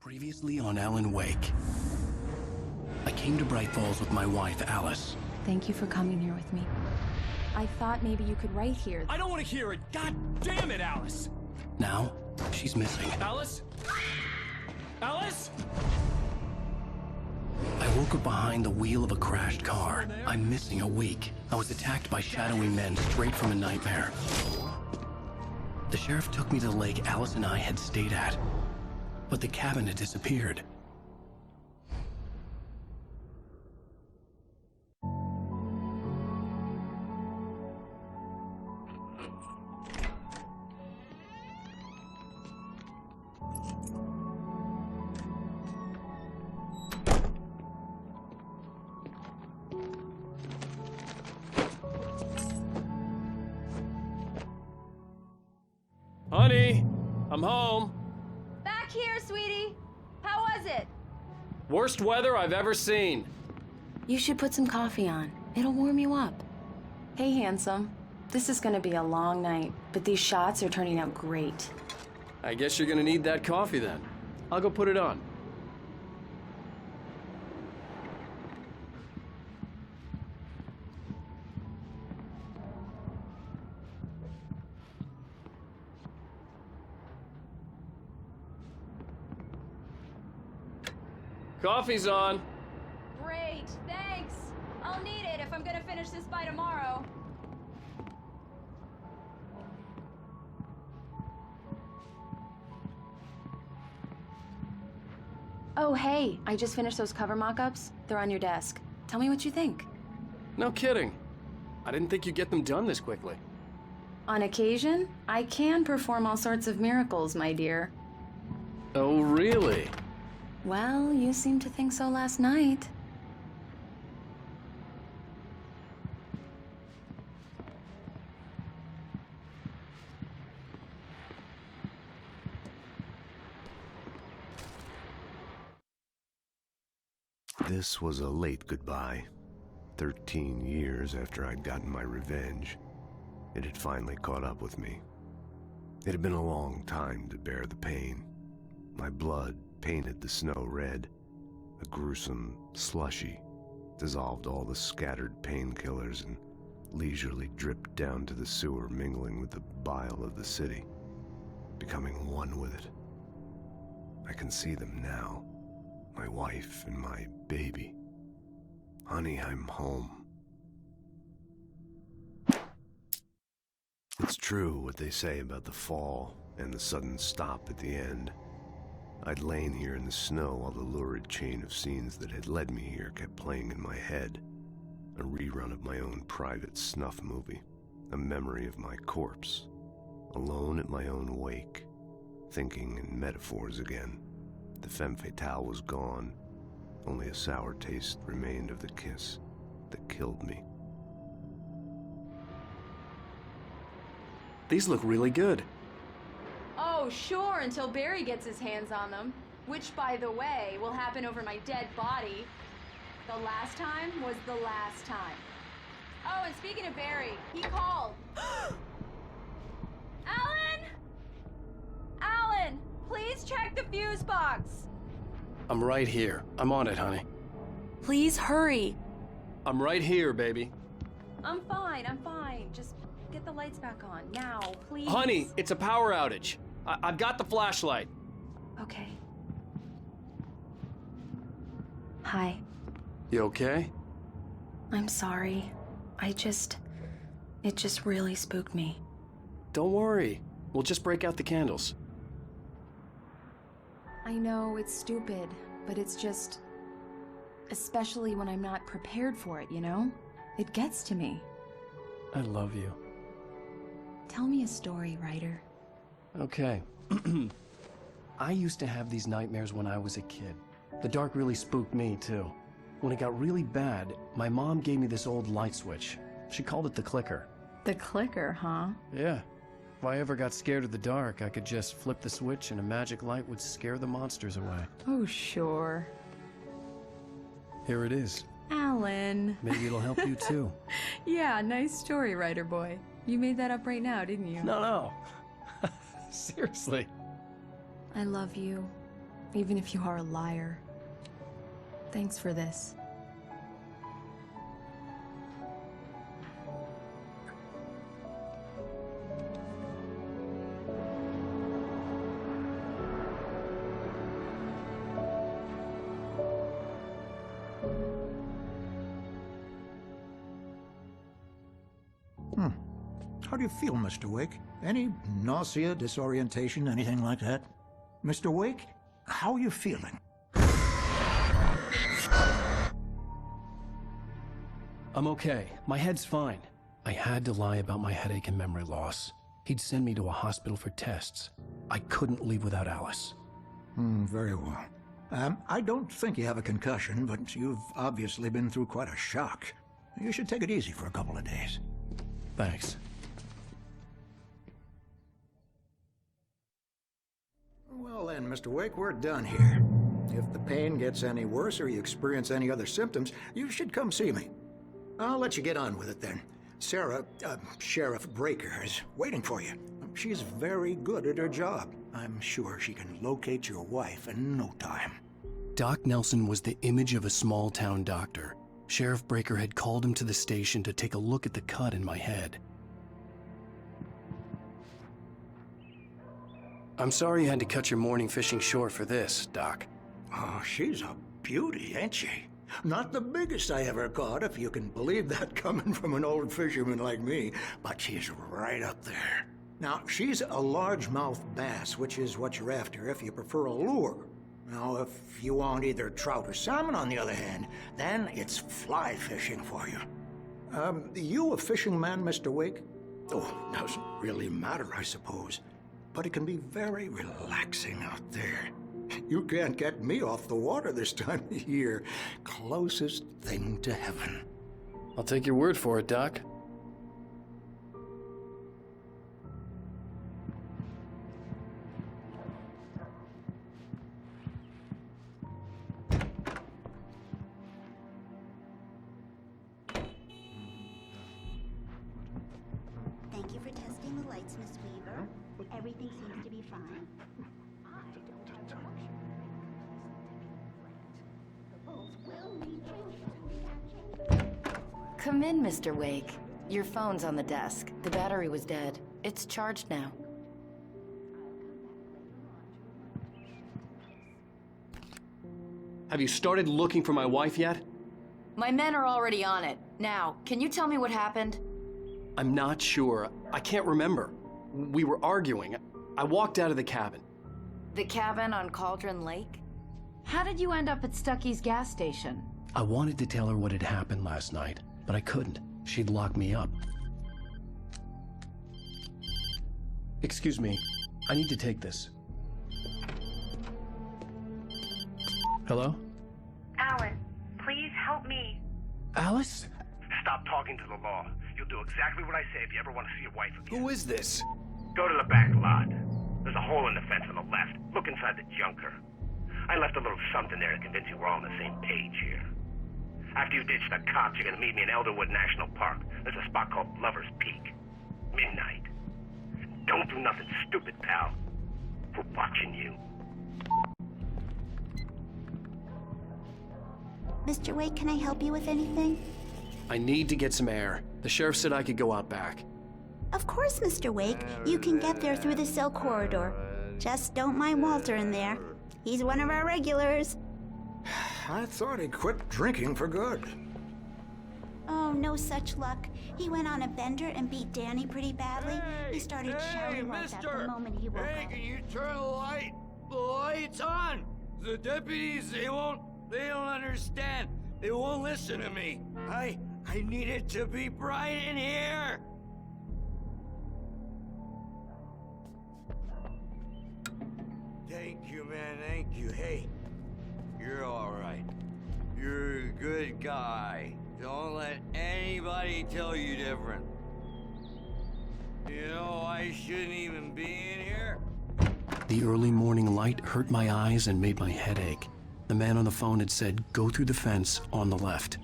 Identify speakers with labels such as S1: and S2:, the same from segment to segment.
S1: Previously on Alan Wake. I came to Bright Falls with my wife, Alice.
S2: Thank you for coming here with me. I thought maybe you could write here.
S3: I don't want to hear it! God damn it, Alice!
S1: Now, she's missing.
S3: Alice? Alice?
S1: I woke up behind the wheel of a crashed car. I'm missing a week. I was attacked by shadowy men straight from a nightmare. The sheriff took me to the lake Alice and I had stayed at. But the cabin had disappeared.
S3: Honey, I'm home.
S2: Back here, sweetie. How was it?
S3: Worst weather I've ever seen.
S2: You should put some coffee on. It'll warm you up. Hey, handsome. This is gonna be a long night, but these shots are turning out great.
S3: I guess you're gonna need that coffee then. I'll go put it on. Coffee's on.
S2: Great, thanks. I'll need it if I'm gonna finish this by tomorrow. Oh, hey, I just finished those cover mock-ups. They're on your desk. Tell me what you think.
S3: No kidding. I didn't think you'd get them done this quickly.
S2: On occasion, I can perform all sorts of miracles, my dear.
S3: Oh, really?
S2: Well, you seemed to think so last night.
S4: This was a late goodbye. 13 years after I'd gotten my revenge, it had finally caught up with me. It had been a long time to bear the pain. My blood painted the snow red. A gruesome slushy dissolved all the scattered painkillers and leisurely dripped down to the sewer, mingling with the bile of the city, becoming one with it. I can see them now, my wife and my baby. Honey, I'm home. It's true what they say about the fall and the sudden stop at the end. I'd lain here in the snow while the lurid chain of scenes that had led me here kept playing in my head. A rerun of my own private snuff movie. A memory of my corpse. Alone at my own wake. Thinking in metaphors again. The femme fatale was gone. Only a sour taste remained of the kiss that killed me.
S3: These look really good.
S2: Oh, sure, until Barry gets his hands on them. Which, by the way, will happen over my dead body. The last time was the last time. Oh, and speaking of Barry, he called. Alan! Alan, please check the fuse box.
S1: I'm right here. I'm on it, honey.
S2: Please hurry.
S3: I'm right here, baby.
S2: I'm fine. Just get the lights back on, now, please.
S3: Honey, it's a power outage. I've got the flashlight.
S2: Okay. Hi.
S3: You okay?
S2: I'm sorry. It just really spooked me.
S3: Don't worry. We'll just break out the candles.
S2: I know it's stupid, but it's just... especially when I'm not prepared for it, you know? It gets to me.
S1: I love you.
S2: Tell me a story, writer.
S1: Okay. I used to have these nightmares when I was a kid. The dark really spooked me, too. When it got really bad, my mom gave me this old light switch. She called it the clicker.
S2: The clicker, huh?
S1: Yeah. If I ever got scared of the dark, I could just flip the switch and a magic light would scare the monsters away.
S2: Oh, sure.
S1: Here it is.
S2: Alan.
S1: Maybe it'll help you, too.
S2: Yeah, nice story, writer boy. You made that up right now, didn't you?
S1: No. Seriously.
S2: I love you.
S5: even if you are a liar. Thanks for this.
S6: How do you feel, Mr. Wake? Any nausea, disorientation, anything like that? Mr. Wake, how are you feeling?
S1: I'm okay. My head's fine. I had to lie about my headache and memory loss. He'd send me to a hospital for tests. I couldn't leave without Alice.
S6: Very well. I don't think you have a concussion, but you've obviously been through quite a shock. You should take it easy for a couple of days.
S1: Thanks.
S6: Well then, Mr. Wake, we're done here. If the pain gets any worse or you experience any other symptoms, you should come see me. I'll let you get on with it then. Sarah, Sheriff Breaker, is waiting for you. She's very good at her job. I'm sure she can locate your wife in no time.
S1: Doc Nelson was the image of a small-town doctor. Sheriff Breaker had called him to the station to take a look at the cut in my head. I'm sorry you had to cut your morning fishing short for this, Doc.
S6: Oh, she's a beauty, ain't she? Not the biggest I ever caught, if you can believe that coming from an old fisherman like me, but she's right up there. Now, she's a largemouth bass, which is what you're after if you prefer a lure. Now, if you want either trout or salmon, on the other hand, then it's fly fishing for you. You a fishing man, Mr. Wake? Oh, doesn't really matter, I suppose. But it can be very relaxing out there. You can't get me off the water this time of year. Closest thing to heaven.
S1: I'll take your word for it, Doc.
S7: Thank you for testing the lights, Miss Weaver. Everything seems to be fine.
S8: Come in, Mr. Wake. Your phone's on the desk. The battery was dead. It's charged now.
S3: Have you started looking for my wife yet?
S8: My men are already on it. Now, can you tell me what happened?
S3: I'm not sure. I can't remember. We were arguing. I walked out of the cabin.
S8: The cabin on Cauldron Lake?
S9: How did you end up at Stucky's gas station?
S1: I wanted to tell her what had happened last night, but I couldn't. She'd lock me up. Excuse me. I need to take this. Hello?
S10: Alan, please help me.
S1: Alice?
S11: Stop talking to the law. You'll do exactly what I say if you ever want to see your wife again.
S3: Who is this?
S11: Go to the back lot. There's a hole in the fence on the left. Look inside the junker. I left a little something there to convince you we're all on the same page here. After you ditch the cops, you're gonna meet me in Elderwood National Park. There's a spot called Lover's Peak. Midnight. Don't do nothing stupid, pal. We're watching you.
S7: Mr. Wake, can I help you with anything?
S3: I need to get some air. The sheriff said I could go out back.
S7: Of course, Mr. Wake. You can get there through the cell corridor. Just don't mind Walter in there. He's one of our regulars.
S6: I thought he quit drinking for good.
S7: Oh, no such luck. He went on a bender and beat Danny pretty badly. He started shouting like that the moment he woke up.
S12: Can you turn the lights on? The deputies, they don't understand. They won't listen to me. I need it to be bright in here. Thank you, man, thank you. Hey, you're all right. You're a good guy. Don't let anybody tell you different. You know, I shouldn't even be in here.
S1: The early morning light hurt my eyes and made my head ache. The man on the phone had said, go through the fence on the left.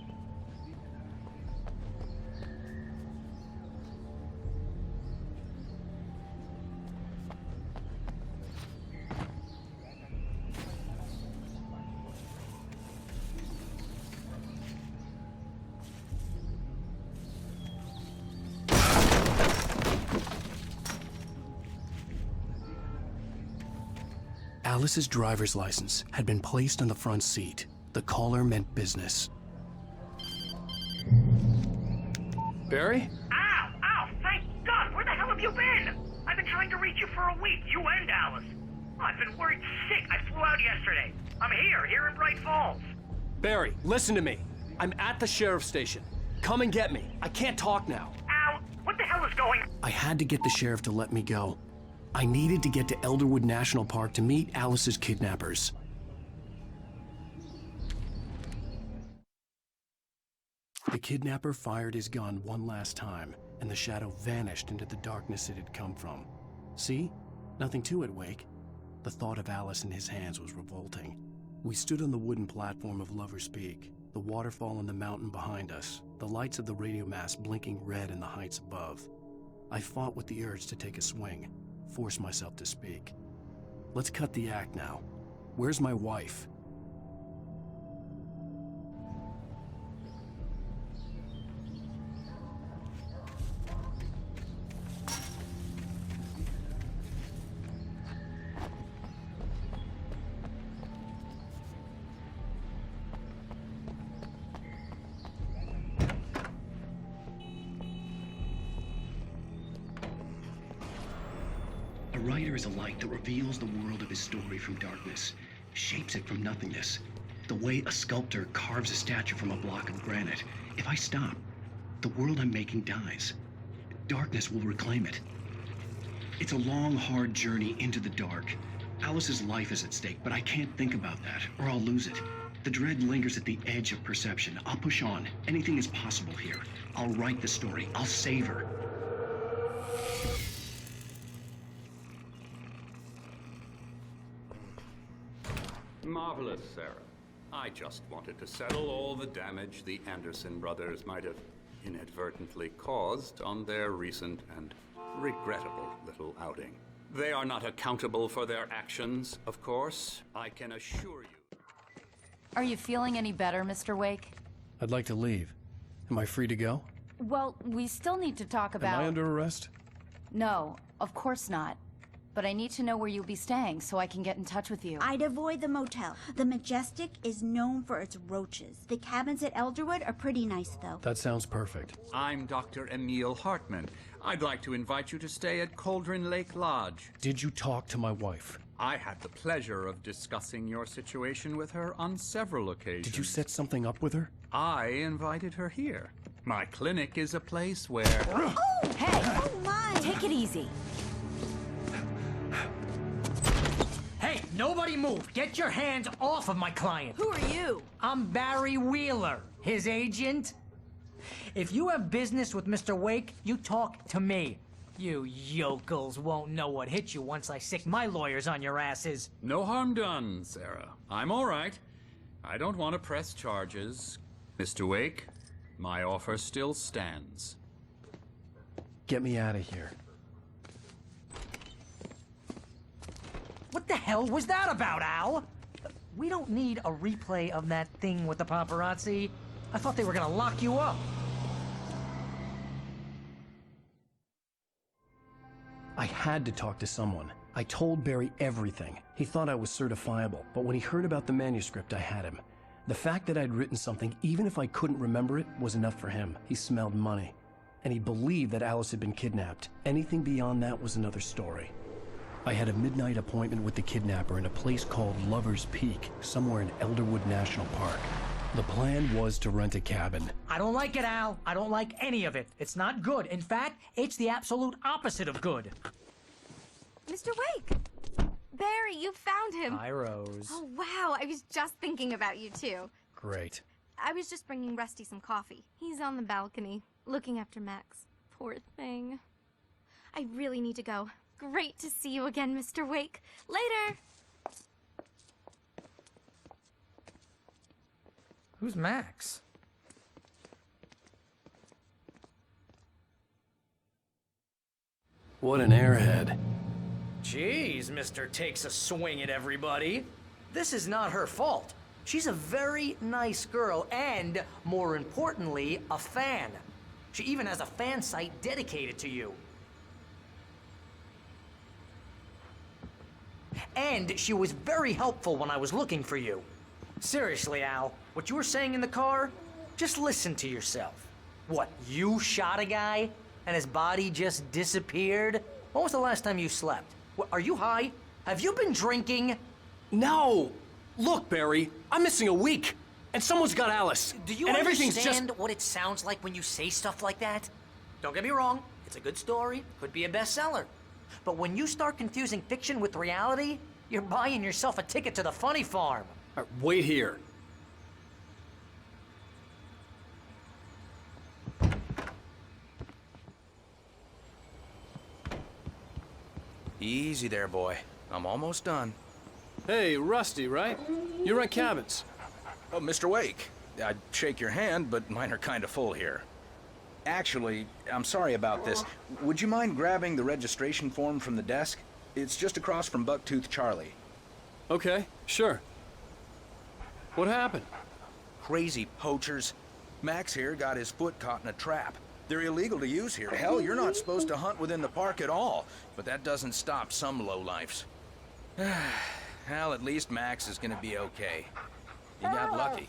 S1: Alice's driver's license had been placed on the front seat. The caller meant business.
S3: Barry?
S11: Ow! Ow! Thank God! Where the hell have you been? I've been trying to reach you for a week, you and Alice. I've been worried sick. I flew out yesterday. I'm here in Bright Falls.
S3: Barry, listen to me. I'm at the sheriff's station. Come and get me. I can't talk now.
S11: Ow! What the hell is going on?
S1: I had to get the sheriff to let me go. I needed to get to Elderwood National Park to meet Alice's kidnappers. The kidnapper fired his gun one last time, and the shadow vanished into the darkness it had come from. See? Nothing to it, Wake. The thought of Alice in his hands was revolting. We stood on the wooden platform of Lover's Peak, the waterfall and the mountain behind us, the lights of the radio mast blinking red in the heights above. I fought with the urge to take a swing, force myself to speak. Let's cut the act now. Where's my wife? A writer is a light that reveals the world of his story from darkness, shapes it from nothingness. The way a sculptor carves a statue from a block of granite. If I stop, the world I'm making dies. Darkness will reclaim it. It's a long, hard journey into the dark. Alice's life is at stake, but I can't think about that, or I'll lose it. The dread lingers at the edge of perception. I'll push on. Anything is possible here. I'll write the story. I'll save her.
S13: Marvelous, Sarah. I just wanted to settle all the damage the Anderson brothers might have inadvertently caused on their recent and regrettable little outing. They are not accountable for their actions, of course. I can assure you.
S9: Are you feeling any better, Mr. Wake?
S1: I'd like to leave. Am I free to go?
S9: Well, we still need to talk about...
S1: Am I under arrest?
S9: No, of course not. But I need to know where you'll be staying so I can get in touch with you.
S7: I'd avoid the motel. The Majestic is known for its roaches. The cabins at Elderwood are pretty nice, though.
S1: That sounds perfect.
S13: I'm Dr. Emil Hartman. I'd like to invite you to stay at Cauldron Lake Lodge.
S1: Did you talk to my wife?
S13: I had the pleasure of discussing your situation with her on several occasions.
S1: Did you set something up with her?
S13: I invited her here. My clinic is a place where...
S7: Oh!
S9: Hey!
S7: Oh, my!
S9: Take it easy.
S14: Hey, nobody move! Get your hands off of my client!
S2: Who are you?
S14: I'm Barry Wheeler, his agent. If you have business with Mr. Wake, you talk to me. You yokels won't know what hit you once I sick my lawyers on your asses.
S13: No harm done, Sarah. I'm all right. I don't want to press charges. Mr. Wake, my offer still stands.
S1: Get me out of here.
S14: What the hell was that about, Al? We don't need a replay of that thing with the paparazzi. I thought they were gonna lock you up.
S1: I had to talk to someone. I told Barry everything. He thought I was certifiable, but when he heard about the manuscript, I had him. The fact that I'd written something, even if I couldn't remember it, was enough for him. He smelled money. And he believed that Alice had been kidnapped. Anything beyond that was another story. I had a midnight appointment with the kidnapper in a place called Lover's Peak, somewhere in Elderwood National Park. The plan was to rent a cabin.
S14: I don't like it, Al. I don't like any of it. It's not good. In fact, it's the absolute opposite of good.
S15: Mr. Wake! Barry, you found him!
S14: Hi, Rose.
S15: Oh, wow. I was just thinking about you, too.
S1: Great.
S15: I was just bringing Rusty some coffee. He's on the balcony, looking after Max. Poor thing. I really need to go. Great to see you again, Mr. Wake. Later!
S14: Who's Max?
S1: What an airhead.
S14: Jeez, Mr. Takes a swing at everybody. This is not her fault. She's a very nice girl and, more importantly, a fan. She even has a fan site dedicated to you. And she was very helpful when I was looking for you. Seriously, Al, what you were saying in the car, just listen to yourself. What, you shot a guy and his body just disappeared? When was the last time you slept? What, are you high? Have you been drinking?
S3: No! Look, Barry, I'm missing a week. And someone's got Alice.
S14: Do you
S3: and everything's
S14: understand
S3: just...
S14: what it sounds like when you say stuff like that? Don't get me wrong, it's a good story, could be a bestseller. But when you start confusing fiction with reality, you're buying yourself a ticket to the funny farm.
S3: Wait here.
S16: Easy there, boy. I'm almost done.
S3: Hey, Rusty, right? You rent cabins.
S16: Oh, Mr. Wake. I'd shake your hand, but mine are kind of full here. Actually, I'm sorry about this. Would you mind grabbing the registration form from the desk? It's just across from Bucktooth Charlie.
S3: Okay, sure. What happened?
S16: Crazy poachers. Max here got his foot caught in a trap. They're illegal to use here. Hell, you're not supposed to hunt within the park at all. But that doesn't stop some lowlifes. Well, at least Max is gonna be okay. You got lucky.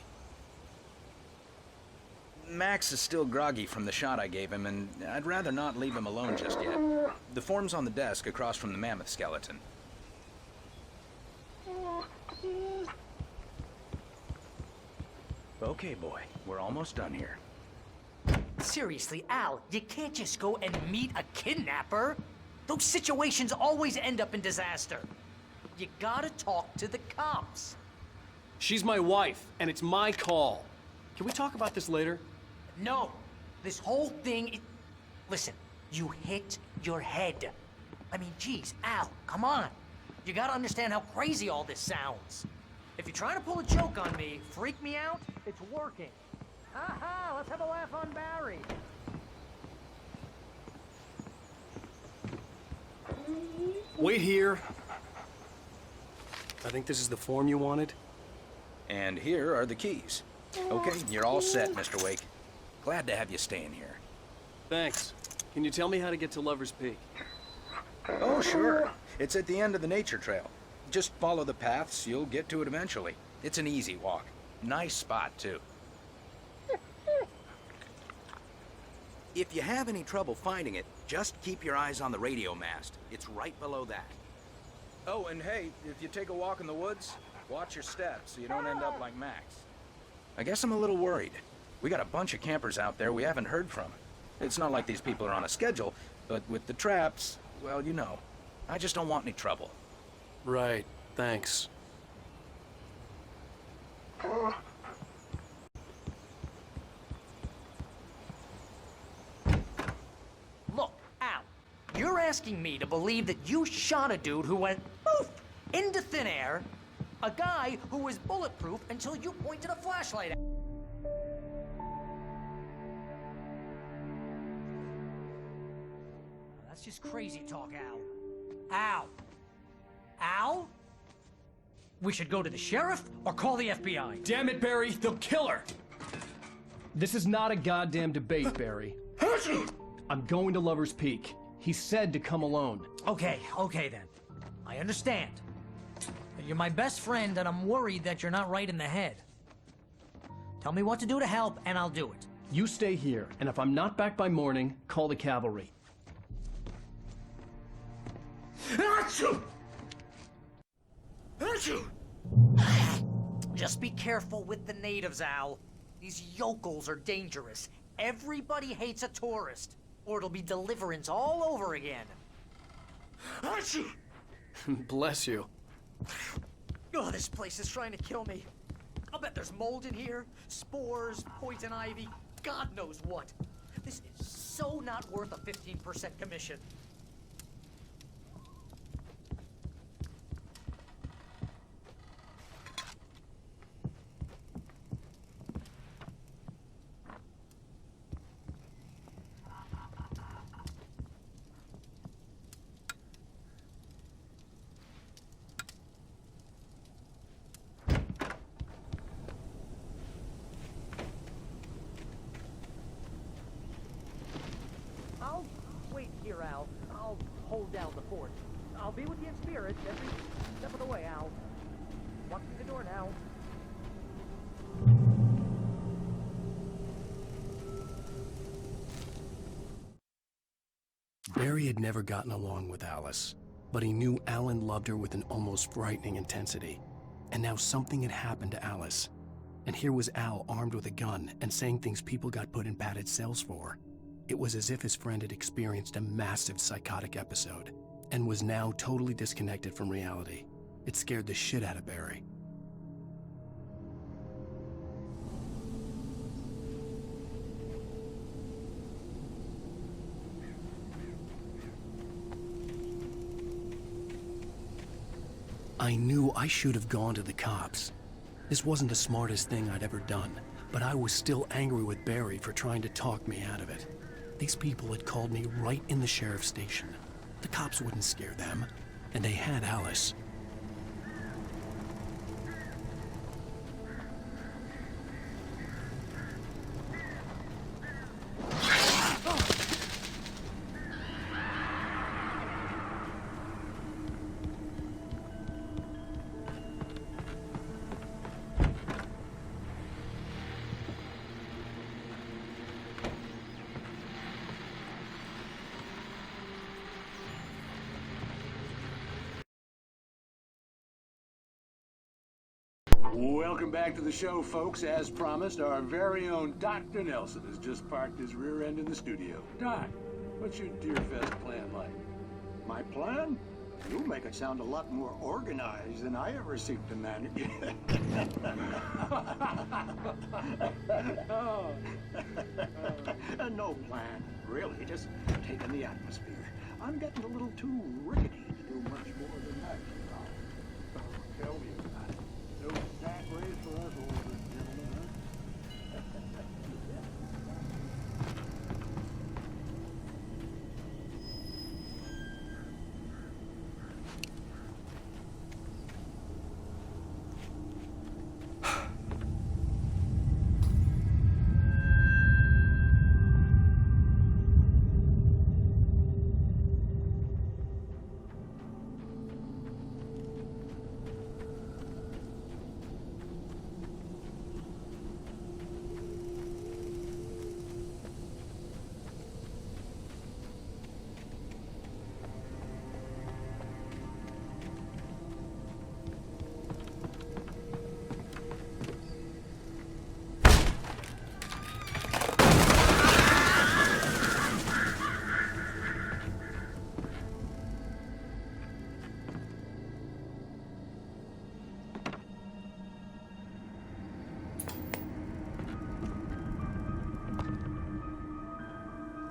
S16: Max is still groggy from the shot I gave him, and I'd rather not leave him alone just yet. The form's on the desk across from the mammoth skeleton. Okay, boy, we're almost done here.
S14: Seriously, Al, you can't just go and meet a kidnapper. Those situations always end up in disaster. You gotta talk to the cops.
S3: She's my wife, and it's my call. Can we talk about this later?
S14: No. This whole thing... Listen, you hit your head. I mean, geez, Al, come on. You gotta understand how crazy all this sounds. If you're trying to pull a joke on me, freak me out, it's working. Ha-ha, let's have a laugh on Barry.
S3: Wait here. I think this is the form you wanted.
S16: And here are the keys. Okay, you're all set, Mr. Wake. Glad to have you staying here.
S3: Thanks. Can you tell me how to get to Lover's Peak?
S16: Oh, sure. It's at the end of the nature trail. Just follow the paths, you'll get to it eventually. It's an easy walk. Nice spot, too. If you have any trouble finding it, just keep your eyes on the radio mast. It's right below that. Oh, and hey, if you take a walk in the woods, watch your steps so you don't end up like Max. I guess I'm a little worried. We got a bunch of campers out there we haven't heard from. It's not like these people are on a schedule, but with the traps, well, you know. I just don't want any trouble.
S3: Right, thanks.
S14: Look, Al, you're asking me to believe that you shot a dude who went poof into thin air, a guy who was bulletproof until you pointed a flashlight at. That's just crazy talk, Al. Al? Al? We should go to the sheriff or call the FBI.
S3: Damn it, Barry, they'll kill her! This is not a goddamn debate, Barry. I'm going to Lover's Peak. He said to come alone.
S14: Okay then. I understand. You're my best friend, and I'm worried that you're not right in the head. Tell me what to do to help, and I'll do it.
S3: You stay here, and if I'm not back by morning, call the cavalry.
S14: Just be careful with the natives, Al. These yokels are dangerous. Everybody hates a tourist, or it'll be Deliverance all over again.
S3: Bless you.
S14: Oh, this place is trying to kill me. I'll bet there's mold in here, spores, poison ivy, God knows what. This is so not worth a 15% commission. I'll wait here, Al. I'll hold down the fort. I'll be with you in spirit every step of the way, Al. Walk through the door now.
S1: Barry had never gotten along with Alice, but he knew Alan loved her with an almost frightening intensity. And now something had happened to Alice. And here was Al armed with a gun and saying things people got put in padded cells for. It was as if his friend had experienced a massive psychotic episode and was now totally disconnected from reality. It scared the shit out of Barry. I knew I should have gone to the cops. This wasn't the smartest thing I'd ever done, but I was still angry with Barry for trying to talk me out of it. These people had called me right in the sheriff's station. The cops wouldn't scare them, and they had Alice.
S17: Welcome back to the show, folks. As promised, our very own Dr. Nelson has just parked his rear end in the studio. Doc, what's your Deerfest plan like?
S6: My plan? You make it sound a lot more organized than I ever seem to manage. No plan, really, just taking the atmosphere. I'm getting a little too rickety to do much more than that. Tell me about it. No sack race for us older gentlemen, huh?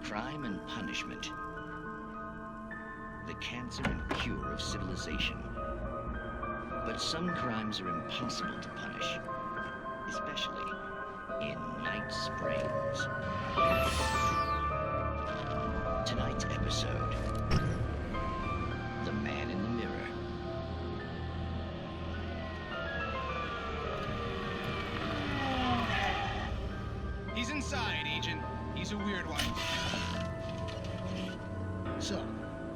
S18: Crime and punishment. The cancer and cure of civilization. But some crimes are impossible to punish, especially in Night Springs. Tonight's episode, The Man in the Mirror.
S19: He's inside, Agent. He's a weird one.
S20: So,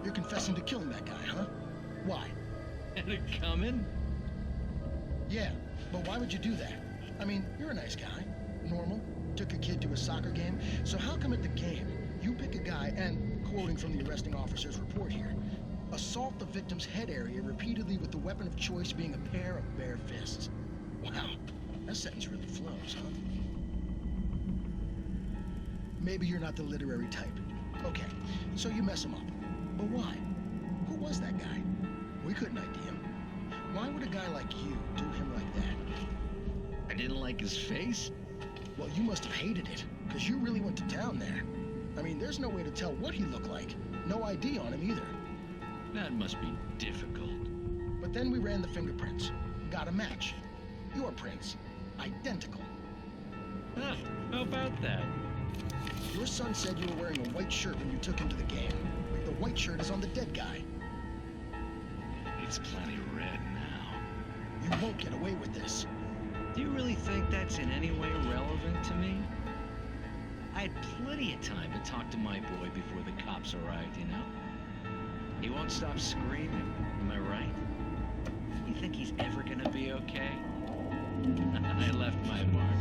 S20: you're confessing to killing that guy, huh? Why?
S19: And it coming?
S20: Yeah, but why would you do that? I mean, you're a nice guy. Normal. Took a kid to a soccer game. So how come at the game, you pick a guy and, quoting from the arresting officer's report here, assault the victim's head area repeatedly with the weapon of choice being a pair of bare fists? Wow, that sentence really flows, huh? Maybe you're not the literary type. Okay, so you mess him up. But why? Who was that guy? We couldn't ID him. Why would a guy like you do him like that?
S18: I didn't like his face?
S20: Well, you must have hated it, because you really went to town there. I mean, there's no way to tell what he looked like. No ID on him either.
S18: That must be difficult.
S20: But then we ran the fingerprints. Got a match. Your prints. Identical.
S18: Huh, how about that?
S20: Your son said you were wearing a white shirt when you took him to the game. The white shirt is on the dead guy.
S18: It's plenty red now.
S20: You won't get away with this.
S18: Do you really think that's in any way relevant to me? I had plenty of time to talk to my boy before the cops arrived, you know? He won't stop screaming, am I right? You think he's ever gonna be okay? I left my mark.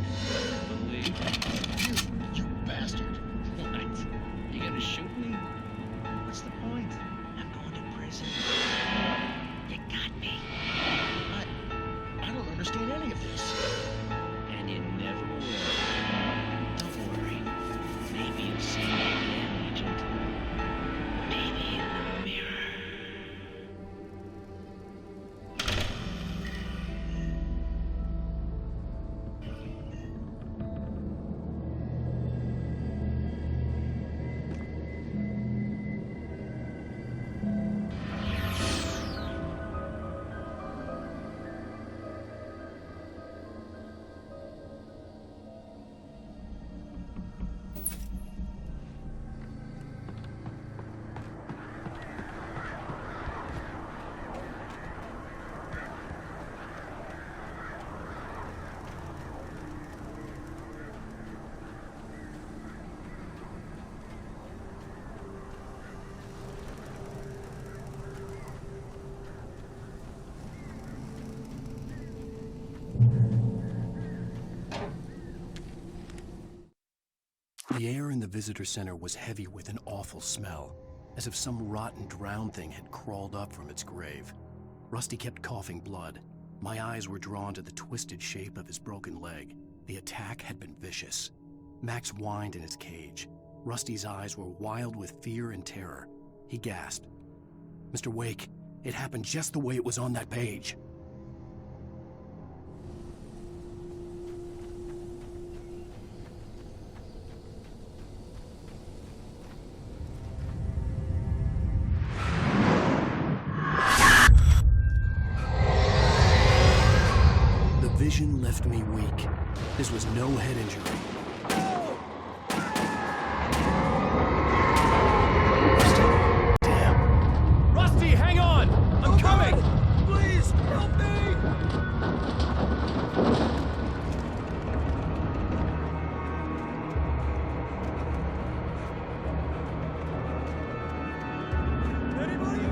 S18: Believe me.
S20: You bastard.
S18: What? You gonna shoot me? What's the point? I'm going to prison. You got me.
S20: I don't understand any of this.
S18: And you never will. Don't worry. Maybe you'll see me again, Agent. Maybe in the mirror.
S1: The air in the visitor center was heavy with an awful smell, as if some rotten drowned thing had crawled up from its grave. Rusty kept coughing blood. My eyes were drawn to the twisted shape of his broken leg. The attack had been vicious. Max whined in his cage. Rusty's eyes were wild with fear and terror. He gasped. "Mr. Wake, it happened just the way it was on that page." Vision left me weak. This was no head injury. Rusty, damn.
S3: Rusty, hang on! I'm coming!
S12: Please, help me! Anybody?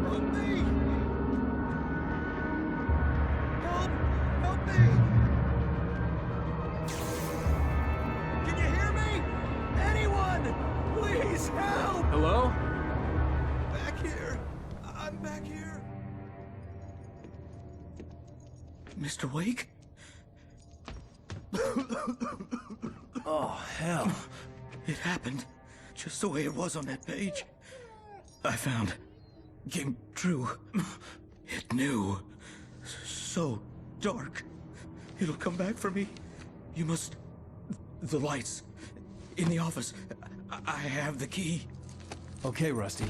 S12: Help me! Help me! Can you hear me? Anyone? Please help!
S3: Hello?
S12: Back here. I'm back here.
S6: Mr. Wake?
S1: Oh, hell.
S6: It happened just the way it was on that page. I found. Came true. It knew. So dark. It'll come back for me. You must... The lights. In the office. I have the key.
S3: Okay, Rusty.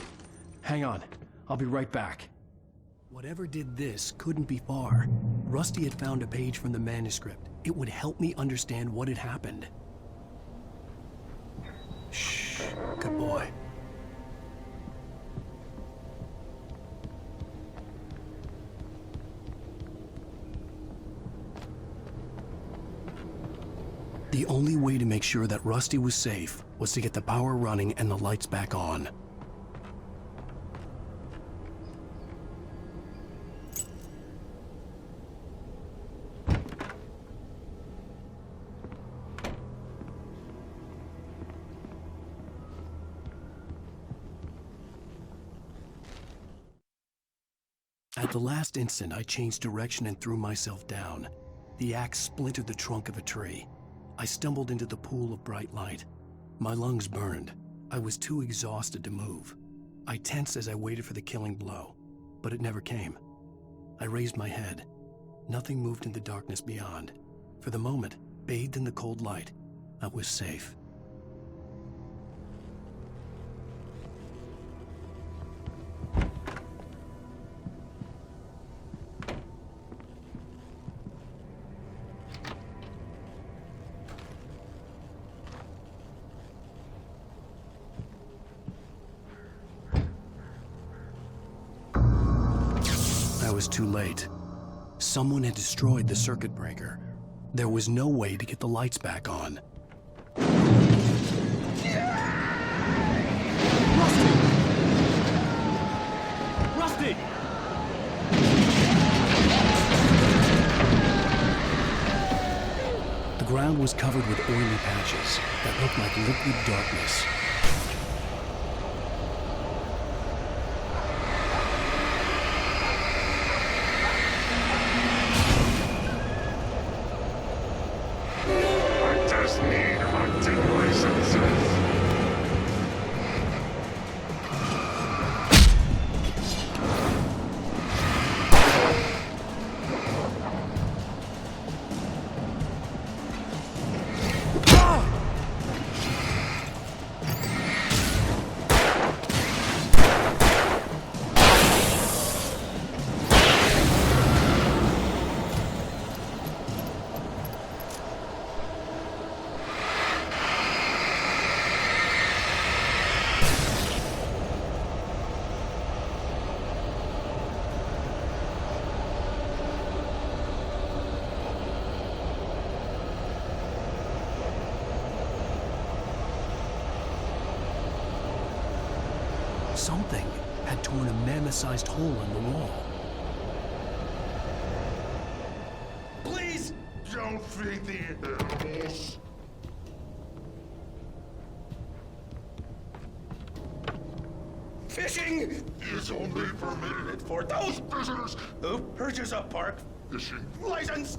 S3: Hang on. I'll be right back.
S1: Whatever did this couldn't be far. Rusty had found a page from the manuscript. It would help me understand what had happened. Shh. Good boy. The only way to make sure that Rusty was safe was to get the power running and the lights back on. At the last instant, I changed direction and threw myself down. The axe splintered the trunk of a tree. I stumbled into the pool of bright light. My lungs burned. I was too exhausted to move. I tensed as I waited for the killing blow, but it never came. I raised my head. Nothing moved in the darkness beyond. For the moment, bathed in the cold light, I was safe. I was too late. Someone had destroyed the circuit breaker. There was no way to get the lights back on.
S3: Rusty!
S1: The ground was covered with oily patches that looked like liquid darkness.
S21: I just need hunting licenses.
S1: Something had torn a mammoth-sized hole in the wall.
S21: Please don't feed the animals.
S12: Fishing is only permitted for those visitors who purchase a park fishing license.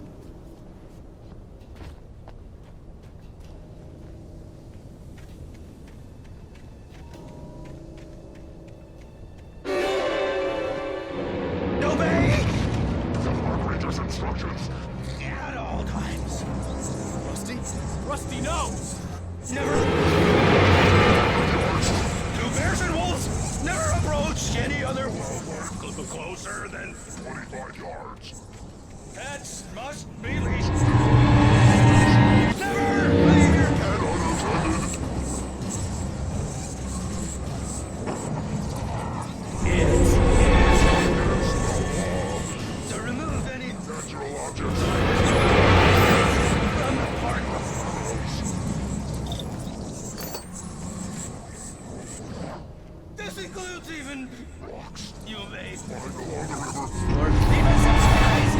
S12: Obey!
S21: The park ranger's instructions.
S12: At all times.
S3: Rusty? Rusty, no!
S12: Never. Do bears and wolves never approach any other closer than
S21: 25 yards.
S12: Pets must be leashed. Never leave your pet unattended. It is to remove any
S21: natural objects
S12: from the park. This includes even
S21: rocks.
S12: You may
S21: Find along the river.
S12: or even supplies.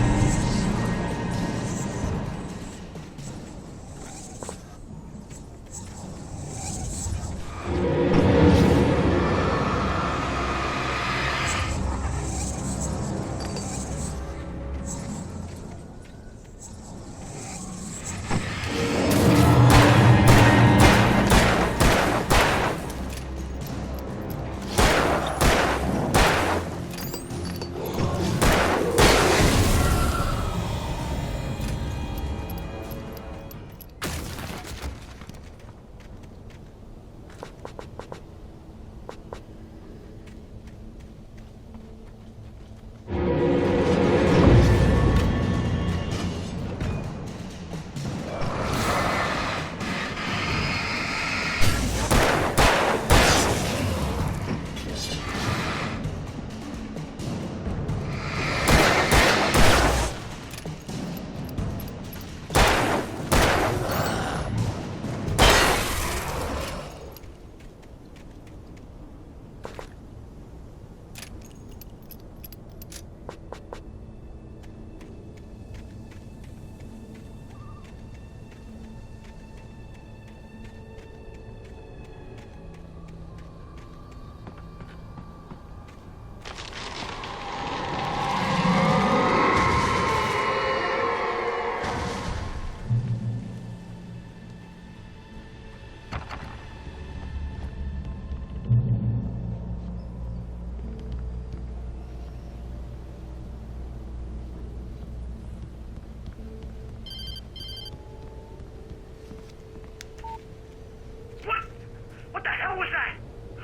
S11: What the hell was that?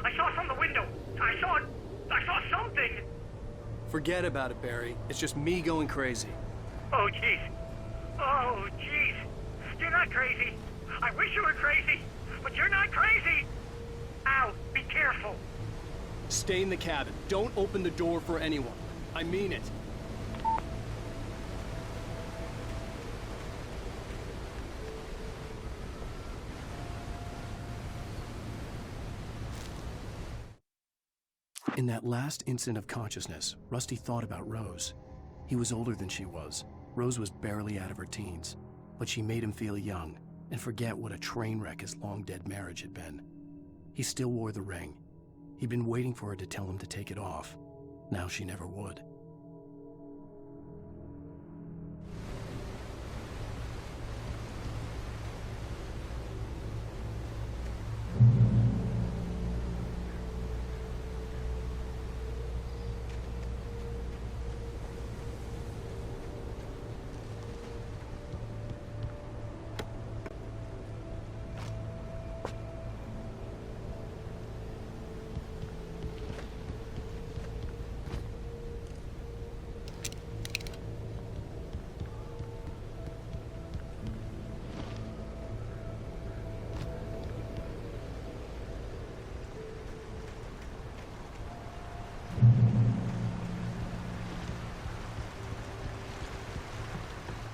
S11: I saw from the window. I saw something.
S3: Forget about it, Barry. It's just me going crazy.
S11: Oh, jeez. Oh, jeez. You're not crazy. I wish you were crazy, but you're not crazy. Ow, be careful.
S3: Stay in the cabin. Don't open the door for anyone. I mean it.
S1: In that last instant of consciousness, Rusty thought about Rose. He was older than she was. Rose was barely out of her teens, but she made him feel young and forget what a train wreck his long-dead marriage had been. He still wore the ring. He'd been waiting for her to tell him to take it off. Now she never would.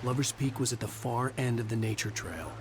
S1: Lover's Peak was at the far end of the nature trail.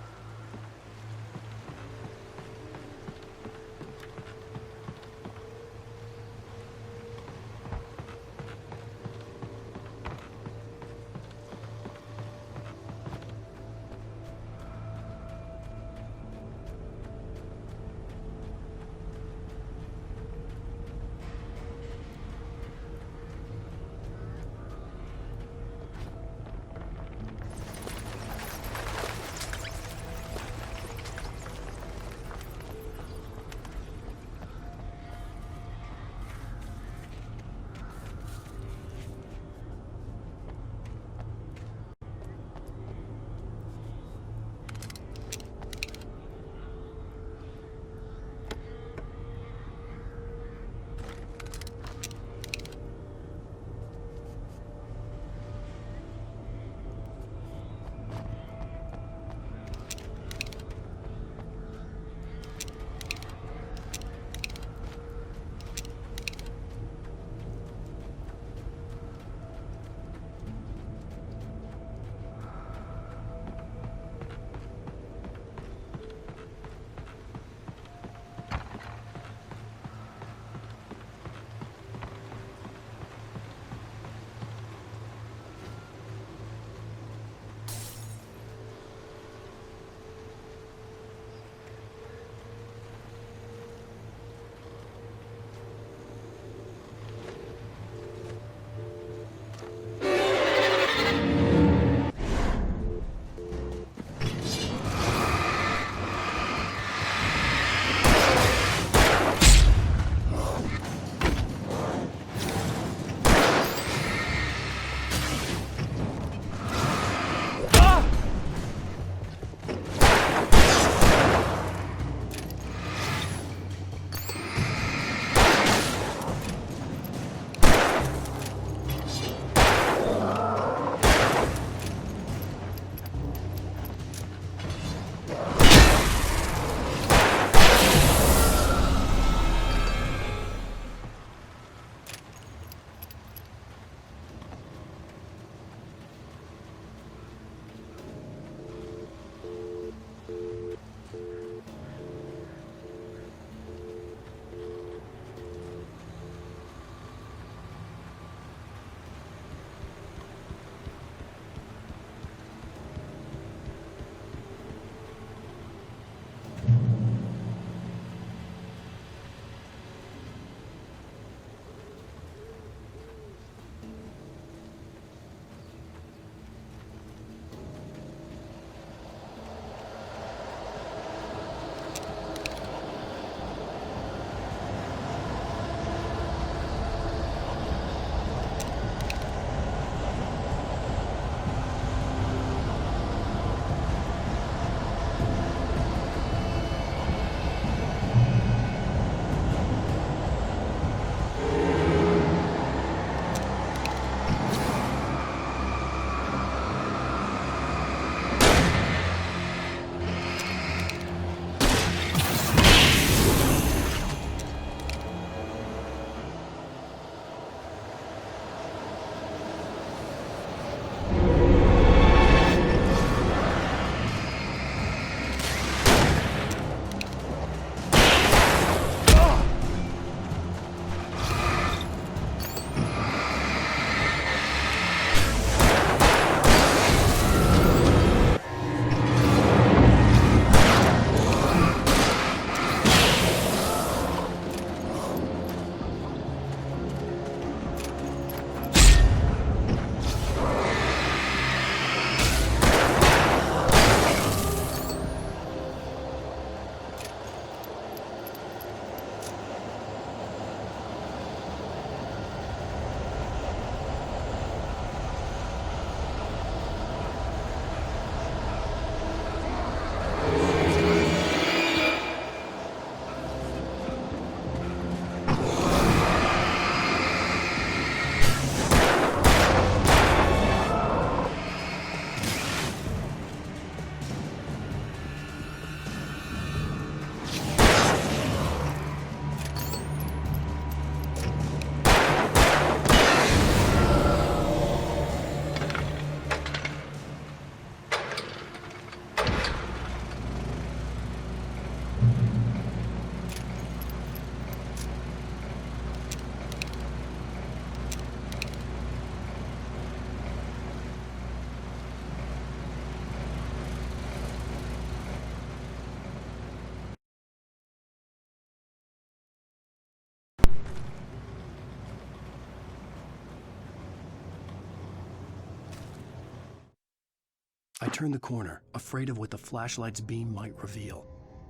S1: I turned the corner, afraid of what the flashlight's beam might reveal.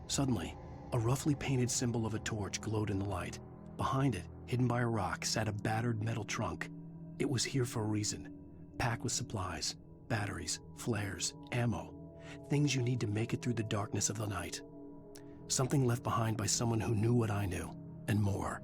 S1: Suddenly, a roughly painted symbol of a torch glowed in the light. Behind it, hidden by a rock, sat a battered metal trunk. It was here for a reason, packed with supplies, batteries, flares, ammo, things you need to make it through the darkness of the night. Something left behind by someone who knew what I knew, and more.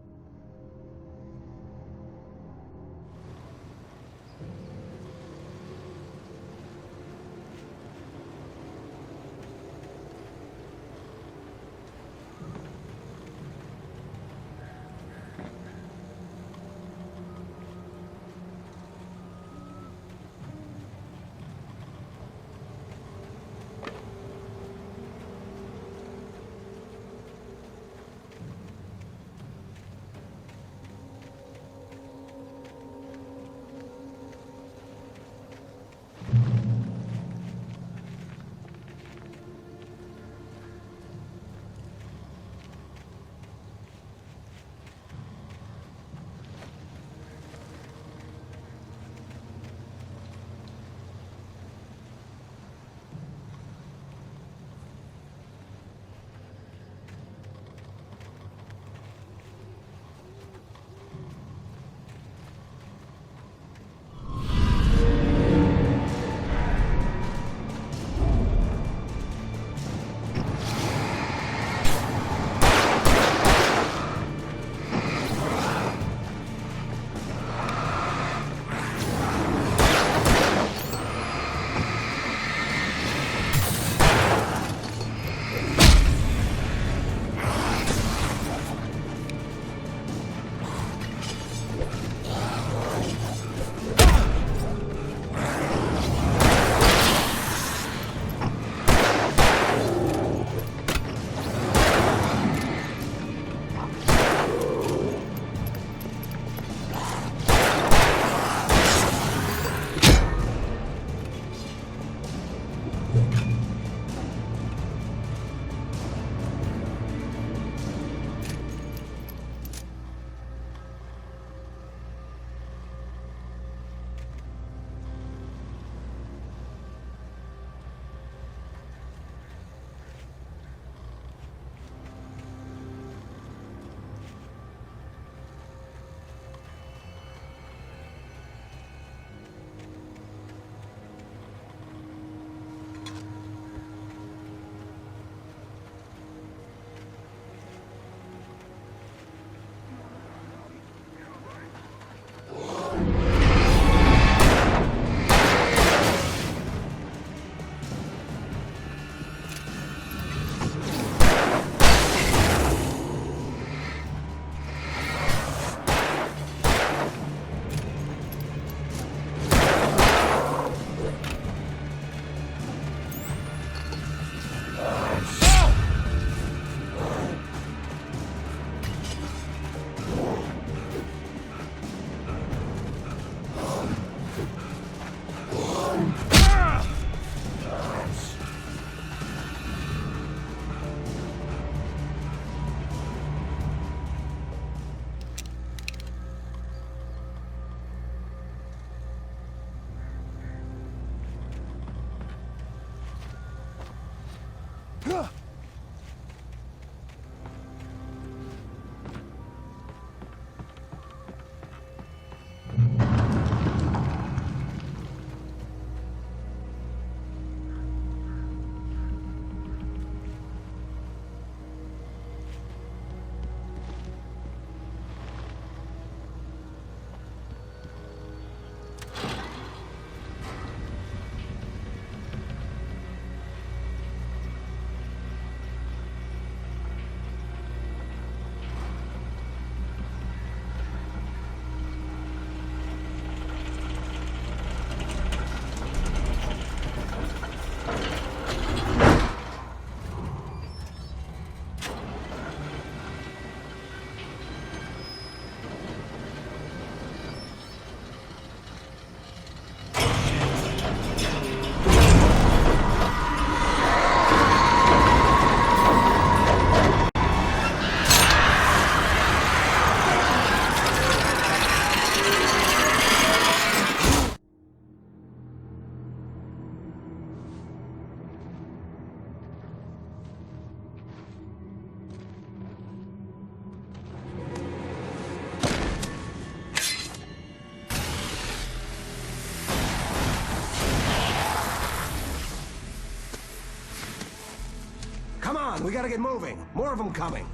S4: on, we gotta get moving. More of them coming.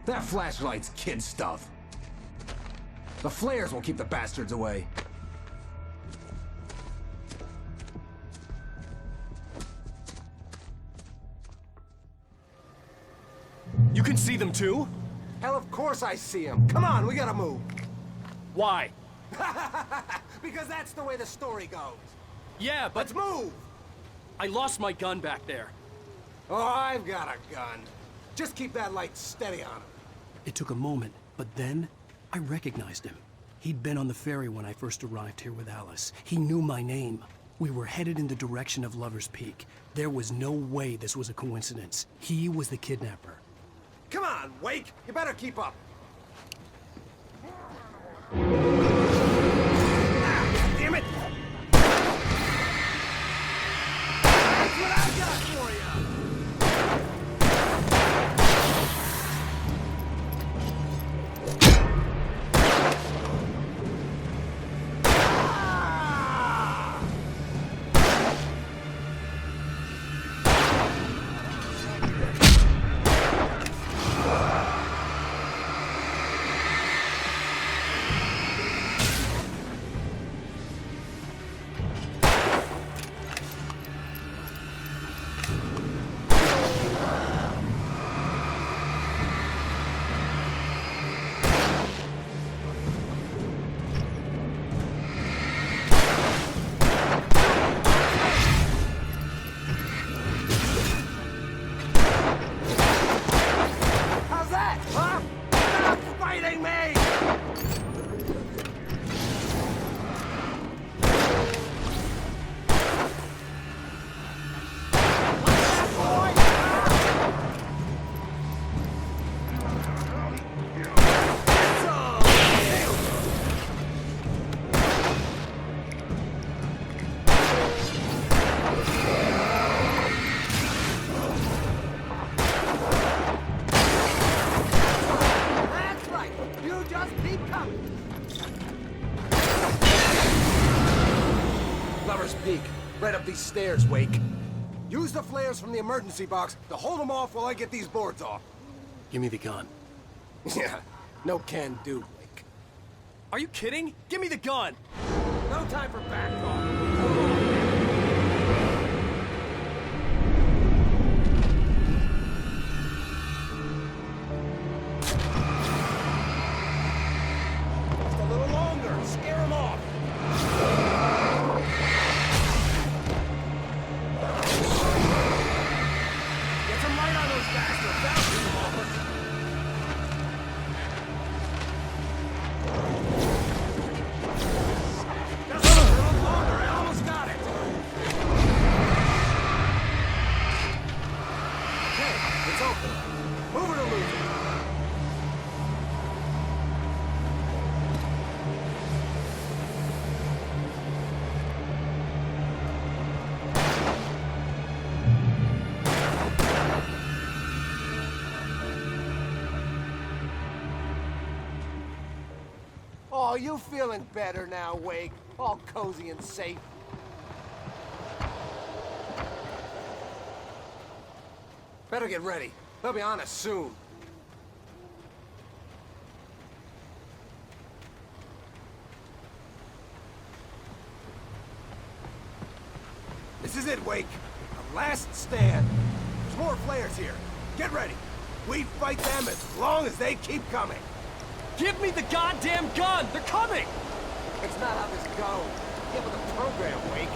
S4: That flashlight's kid stuff. The flares will keep the bastards away.
S3: You can see them too?
S4: Hell, of course I see them. Come on, we gotta move.
S3: Why?
S4: Because that's the way the story goes.
S3: Yeah, but...
S4: Let's move!
S3: I lost my gun back there.
S4: Oh, I've got a gun. Just keep that light steady on him.
S1: It took a moment, but then I recognized him. He'd been on the ferry when I first arrived here with Alice. He knew my name. We were headed in the direction of Lover's Peak. There was no way this was a coincidence. He was the kidnapper.
S4: Come on, Wake! You better keep up. Damn it! That's what I got for you! Right up these stairs, Wake. Use the flares from the emergency box to hold them off while I get these boards off.
S1: Give me the gun.
S4: Yeah, no can do, Wake.
S3: Are you kidding? Give me the gun!
S4: No time for back talk. Just a little longer. Scare them off. Oh, you feeling better now, Wake? All cozy and safe. Better get ready. They'll be on us soon. This is it, Wake. A last stand. There's more flares here. Get ready. We fight them as long as they keep coming.
S3: Give me the goddamn gun! They're coming!
S4: It's not how this goes. Get with the program, Wake.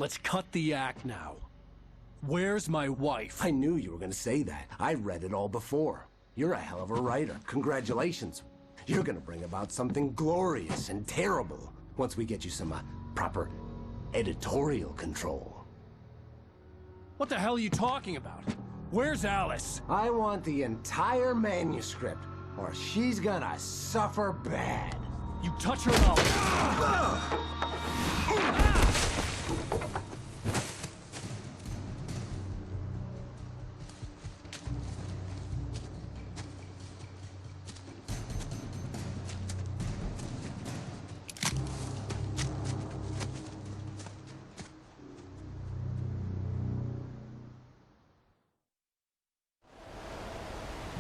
S3: Let's cut the act now. Where's my wife?
S4: I knew you were gonna say that. I read it all before. You're a hell of a writer. Congratulations. You're gonna bring about something glorious and terrible once we get you some proper editorial control.
S3: What the hell are you talking about? Where's Alice?
S4: I want the entire manuscript, or she's gonna suffer bad.
S3: You touch her and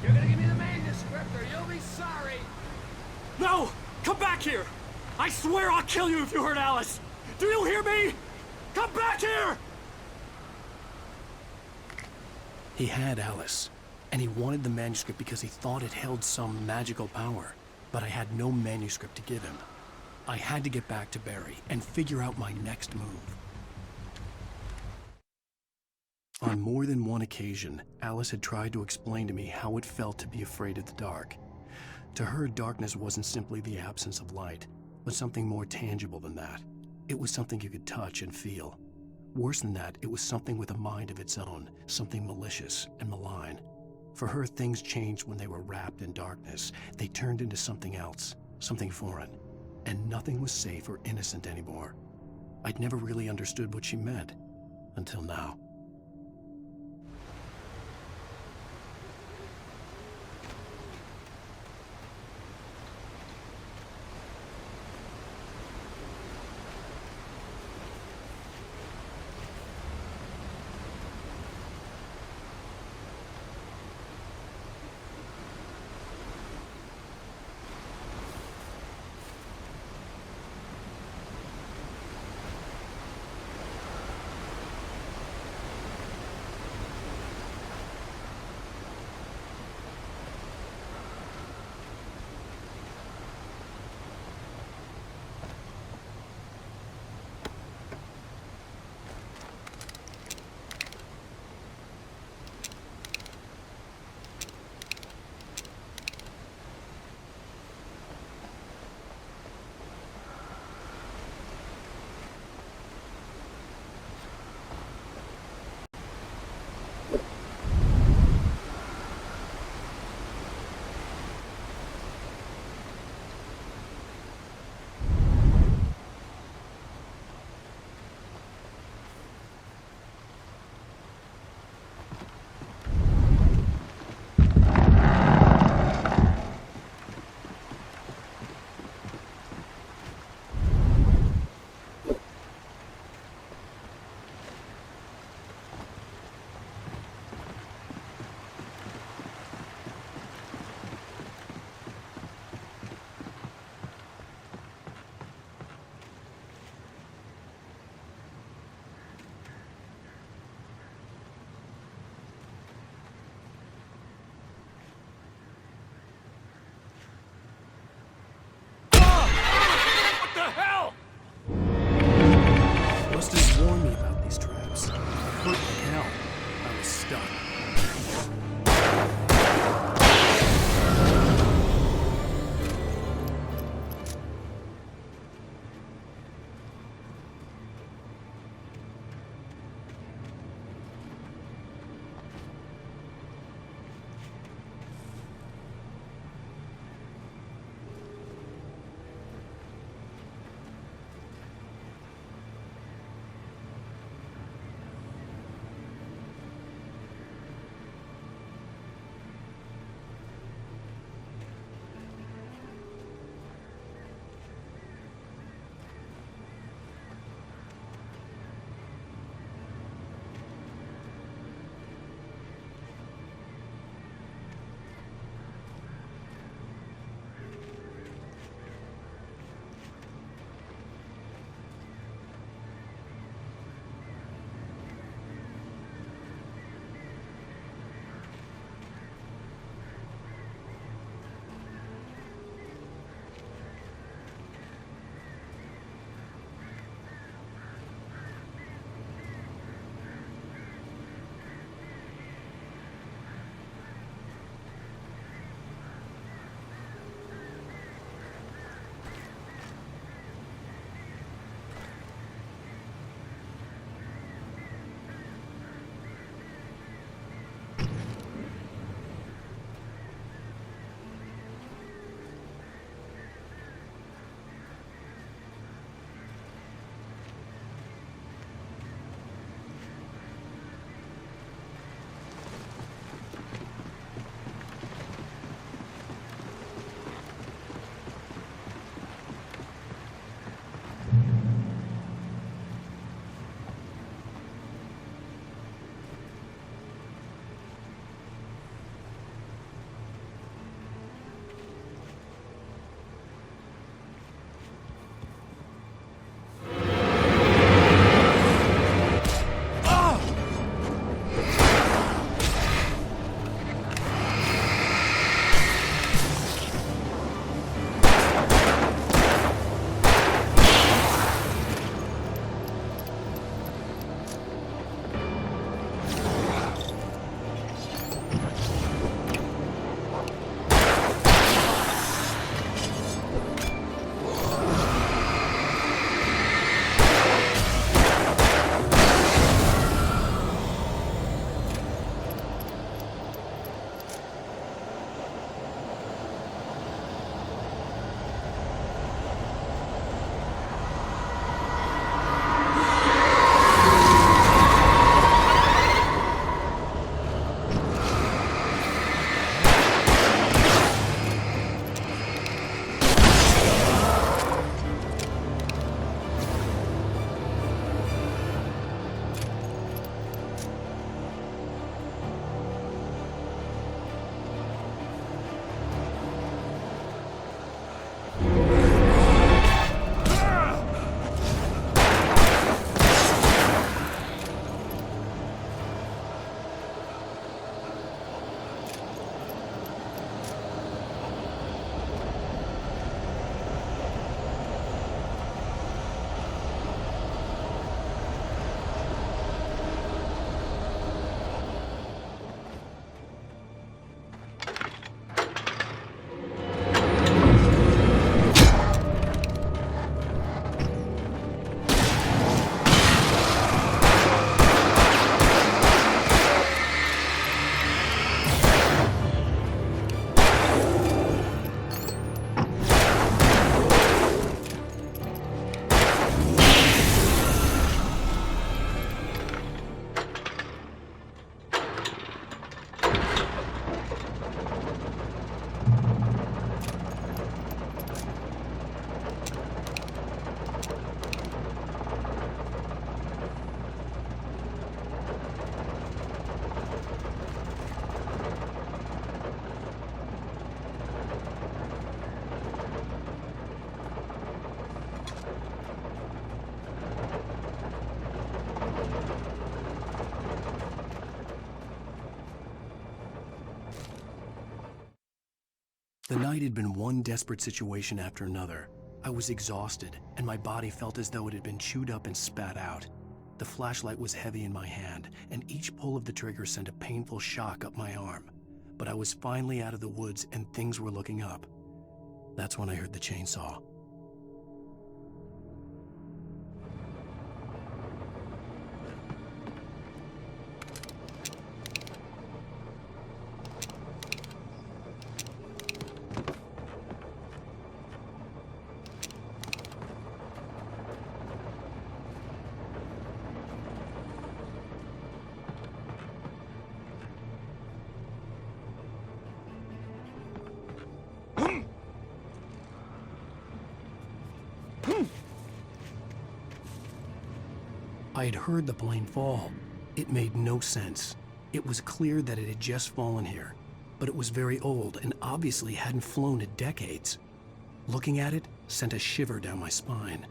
S12: You're gonna give me the manuscript or you'll be sorry!
S3: No! Come back here! I swear I'll kill you if you hurt Alice! Do you hear me? Come back here!
S1: He had Alice, and he wanted the manuscript because he thought it held some magical power. But I had no manuscript to give him. I had to get back to Barry and figure out my next move. On more than one occasion, Alice had tried to explain to me how it felt to be afraid of the dark. To her, darkness wasn't simply the absence of light, but something more tangible than that. It was something you could touch and feel. Worse than that, it was something with a mind of its own, something malicious and malign. For her, things changed when they were wrapped in darkness. They turned into something else, something foreign, and nothing was safe or innocent anymore. I'd never really understood what she meant, until now. Must have warned me about these traps. Hurt like hell. I was stuck. The night had been one desperate situation after another. I was exhausted, and my body felt as though it had been chewed up and spat out. The flashlight was heavy in my hand, and each pull of the trigger sent a painful shock up my arm. But I was finally out of the woods, and things were looking up. That's when I heard the chainsaw. I had heard the plane fall. It made no sense. It was clear that it had just fallen here, but it was very old and obviously hadn't flown in decades. Looking at it sent a shiver down my spine.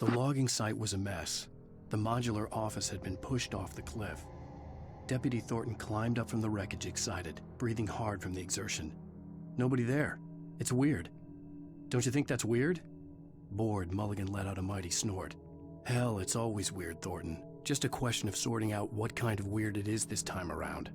S1: The logging site was a mess. The modular office had been pushed off the cliff. Deputy Thornton climbed up from the wreckage excited, breathing hard from the exertion. Nobody there. It's weird. Don't you think that's weird? Bored, Mulligan let out a mighty snort. Hell, it's always weird, Thornton. Just a question of sorting out what kind of weird it is this time around.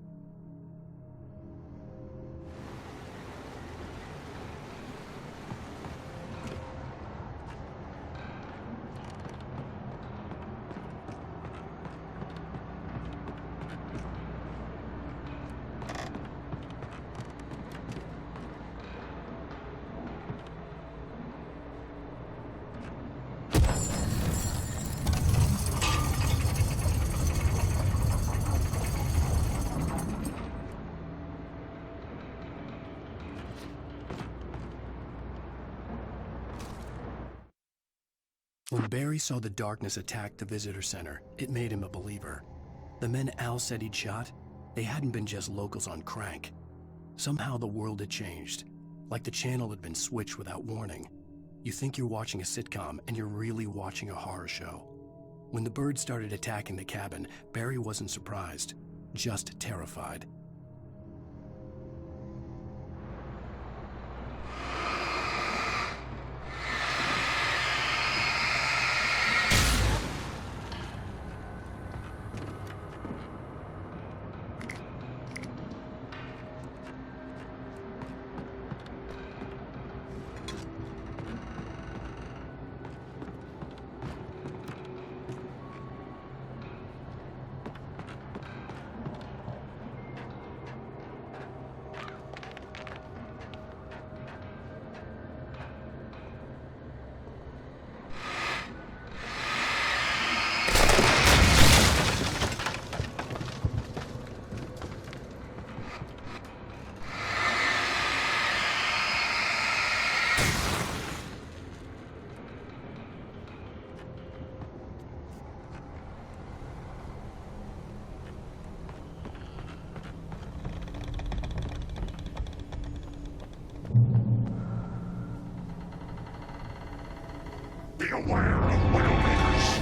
S1: When Barry saw the darkness attack the visitor center, it made him a believer. The men Al said he'd shot, they hadn't been just locals on crank. Somehow the world had changed, like the channel had been switched without warning. You think you're watching a sitcom, and you're really watching a horror show. When the birds started attacking the cabin, Barry wasn't surprised, just terrified.
S21: Beware of Widowmakers.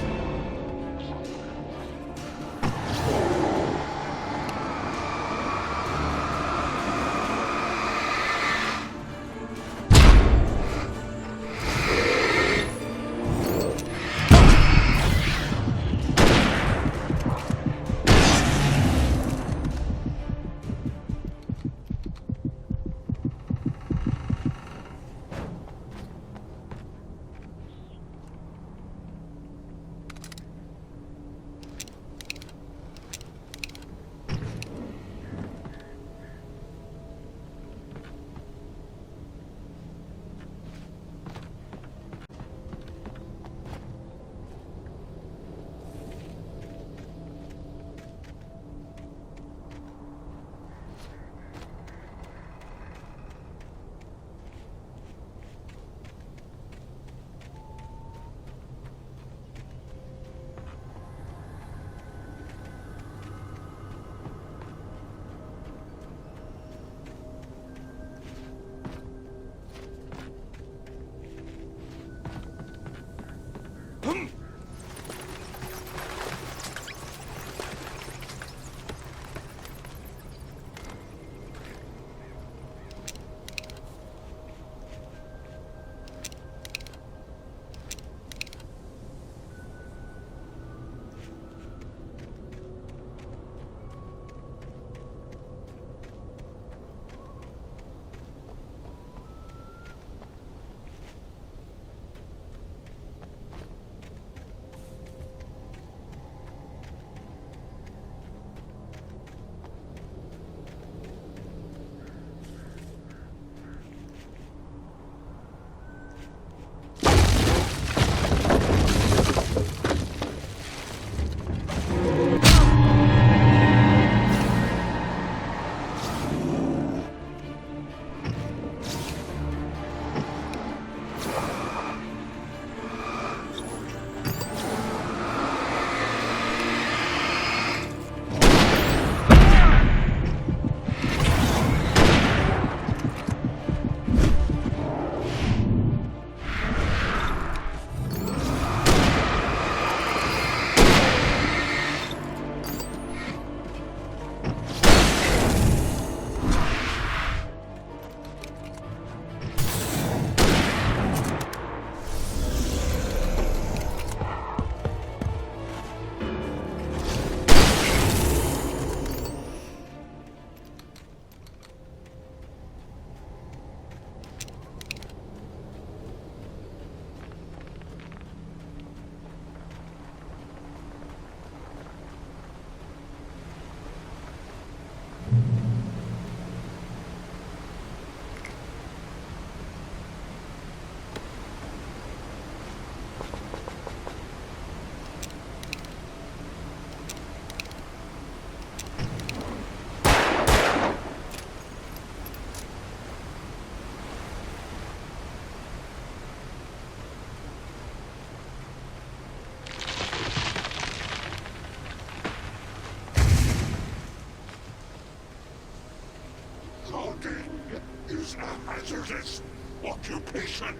S5: hazardous occupation.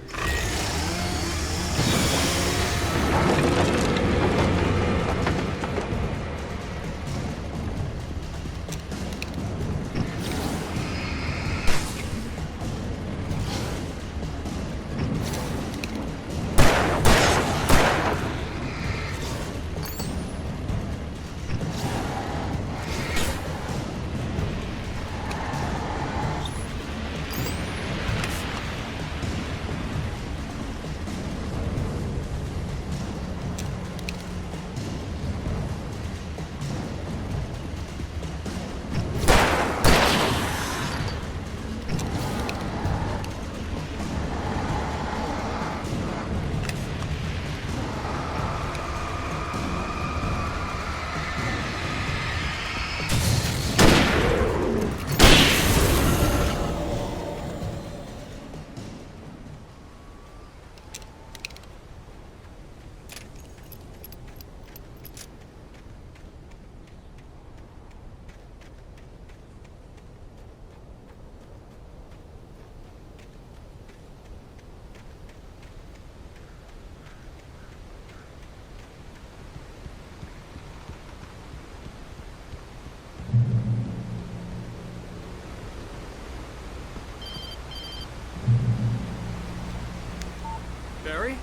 S3: Barry?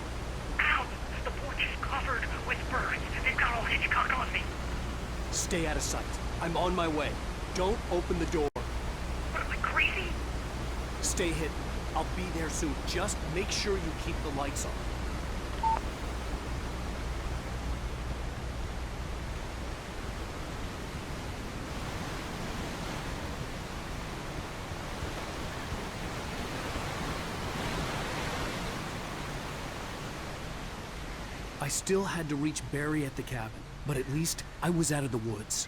S11: Ow! The porch is covered with birds. They've got all Hitchcock on me.
S3: Stay out of sight. I'm on my way. Don't open the door.
S11: What am I, crazy?
S3: Stay hidden. I'll be there soon. Just make sure you keep the lights on. I still had to reach Barry at the cabin, but at least I was out of the woods.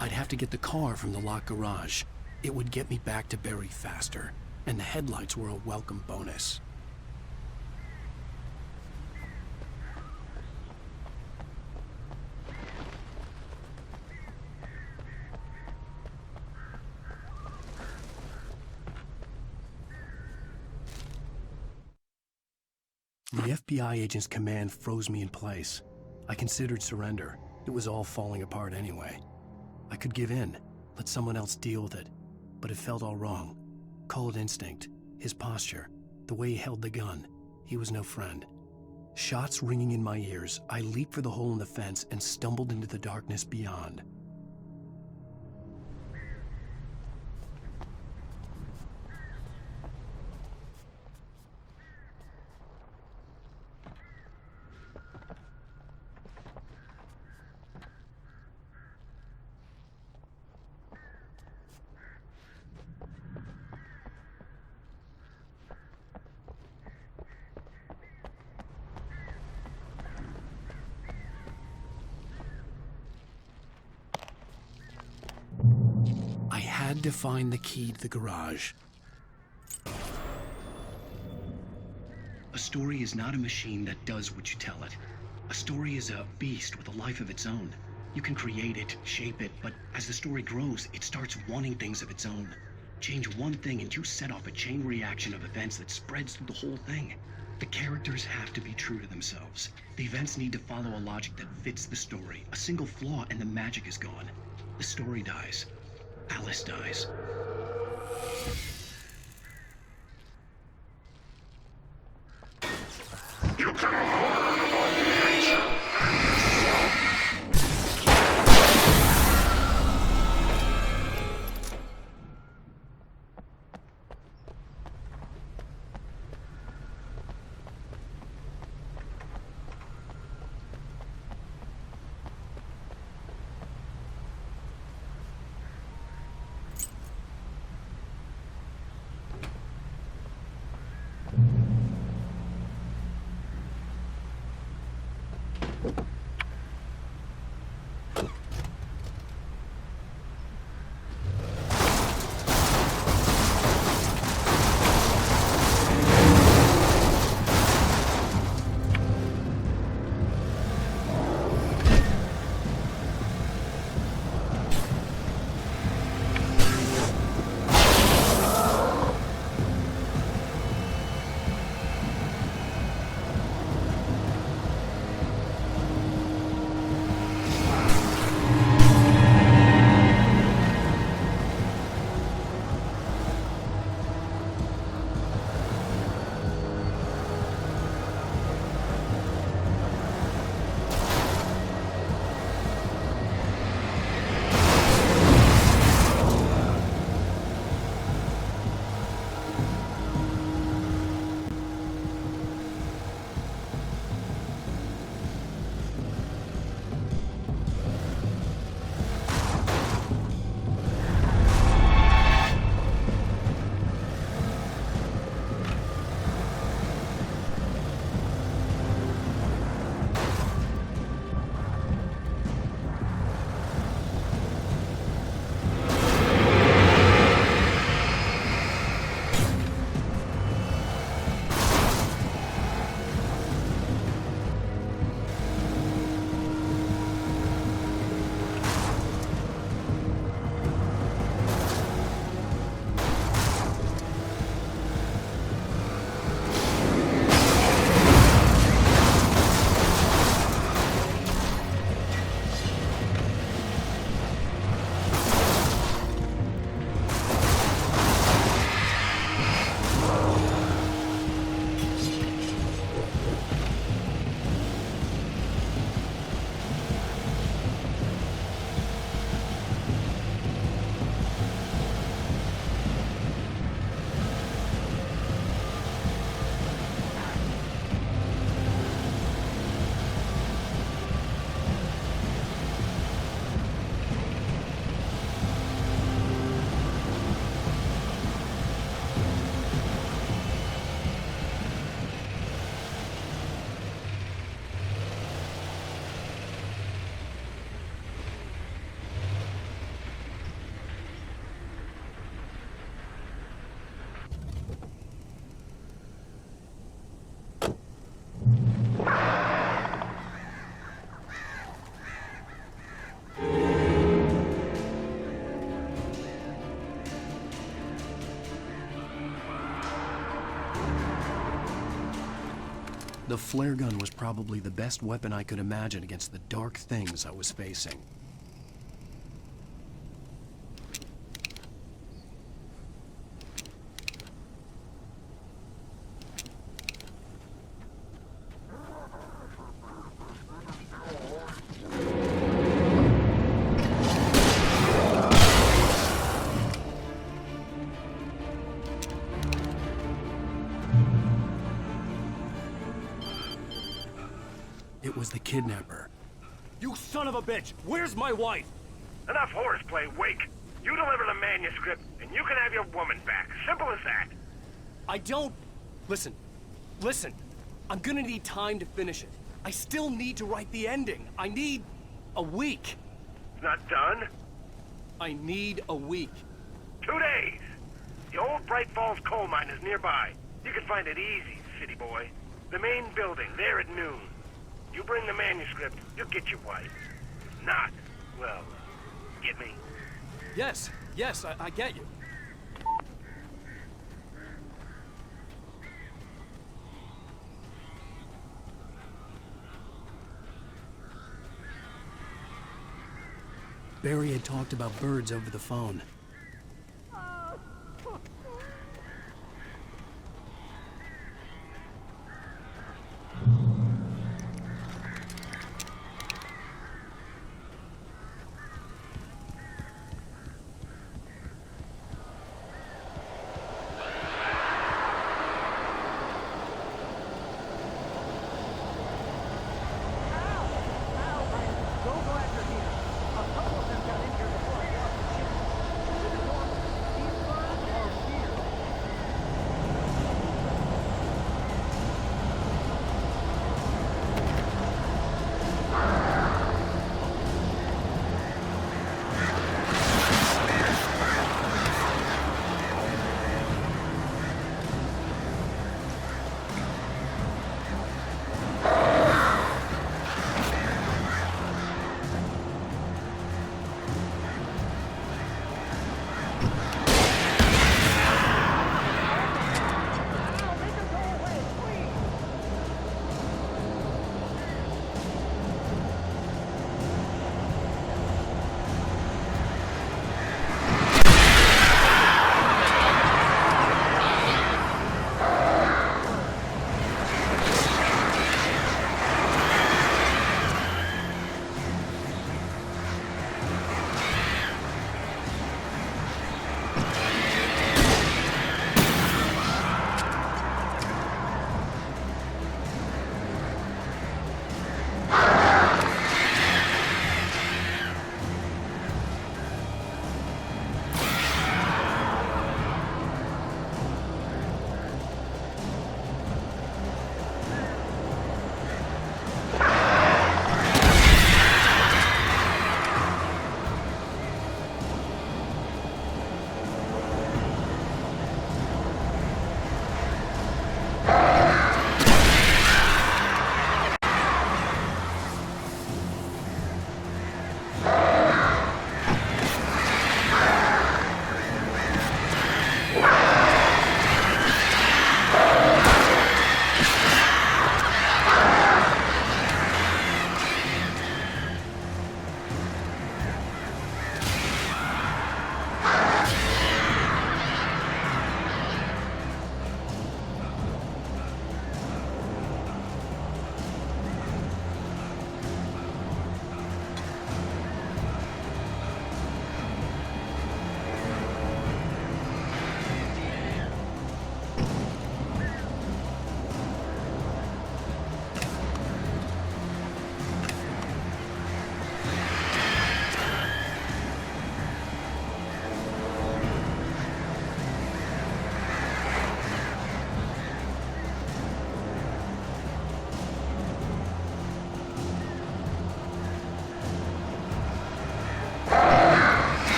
S3: I'd have to get the car from the locked garage. It would get me back to Barry faster, and the headlights were a welcome bonus. The FBI agent's command froze me in place. I considered surrender. It was all falling apart anyway. I could give in, let someone else deal with it, but it felt all wrong. Call it instinct, his posture, the way he held the gun. He was no friend. Shots ringing in my ears, I leaped for the hole in the fence and stumbled into the darkness beyond. I had to find the key to the garage. A story is not a machine that does what you tell it. A story is a beast with a life of its own. You can create it, shape it, but as the story grows, it starts wanting things of its own. Change one thing and you set off a chain reaction of events that spreads through the whole thing. The characters have to be true to themselves. The events need to follow a logic that fits the story. A single flaw and the magic is gone. The story dies. Alice dies.
S5: You can avoid nature.
S1: The flare gun was probably the best weapon I could imagine against the dark things I was facing. It was the kidnapper.
S11: You son of a bitch! Where's my wife? Enough horseplay, Wake. You deliver the manuscript, and you can have your woman back. Simple as that.
S1: I don't... Listen. I'm gonna need time to finish it. I still need to write the ending. I need a week.
S11: It's not done?
S1: I need a week.
S11: 2 days. The old Bright Falls coal mine is nearby. You can find it easy, city boy. The main building, there at noon. You bring the manuscript, you'll get your wife. If not, well, get me?
S1: Yes, I get you. Barry had talked about birds over the phone.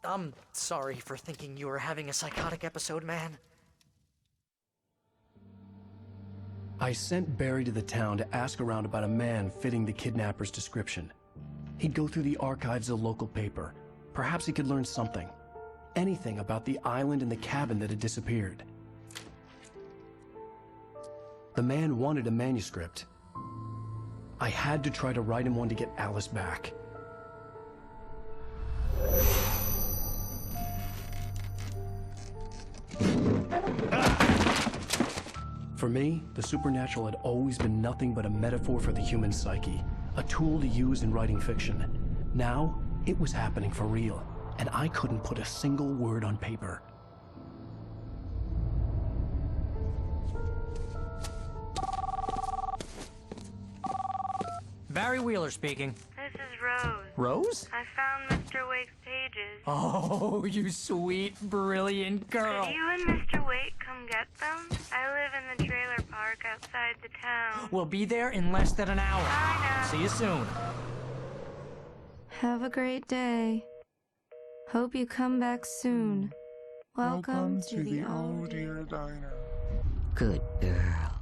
S14: I'm sorry for thinking you were having a psychotic episode, man.
S1: I sent Barry to the town to ask around about a man fitting the kidnapper's description. He'd go through the archives of the local paper. Perhaps he could learn something. Anything about the island and the cabin that had disappeared. The man wanted a manuscript. I had to try to write him one to get Alice back. For me, the supernatural had always been nothing but a metaphor for the human psyche, a tool to use in writing fiction. Now, it was happening for real, and I couldn't put a single word on paper.
S14: Barry Wheeler speaking.
S10: This is Rose.
S14: Rose?
S10: I found Mr. Wake's pages.
S14: Oh, you sweet, brilliant girl.
S10: Could you and Mr. Wake come get them? I live in the trailer park outside the town.
S14: We'll be there in less than an hour.
S10: Bye now.
S14: See you soon.
S15: Have a great day. Hope you come back soon. Welcome to the Oh Dear
S8: Diner.
S22: Good girl.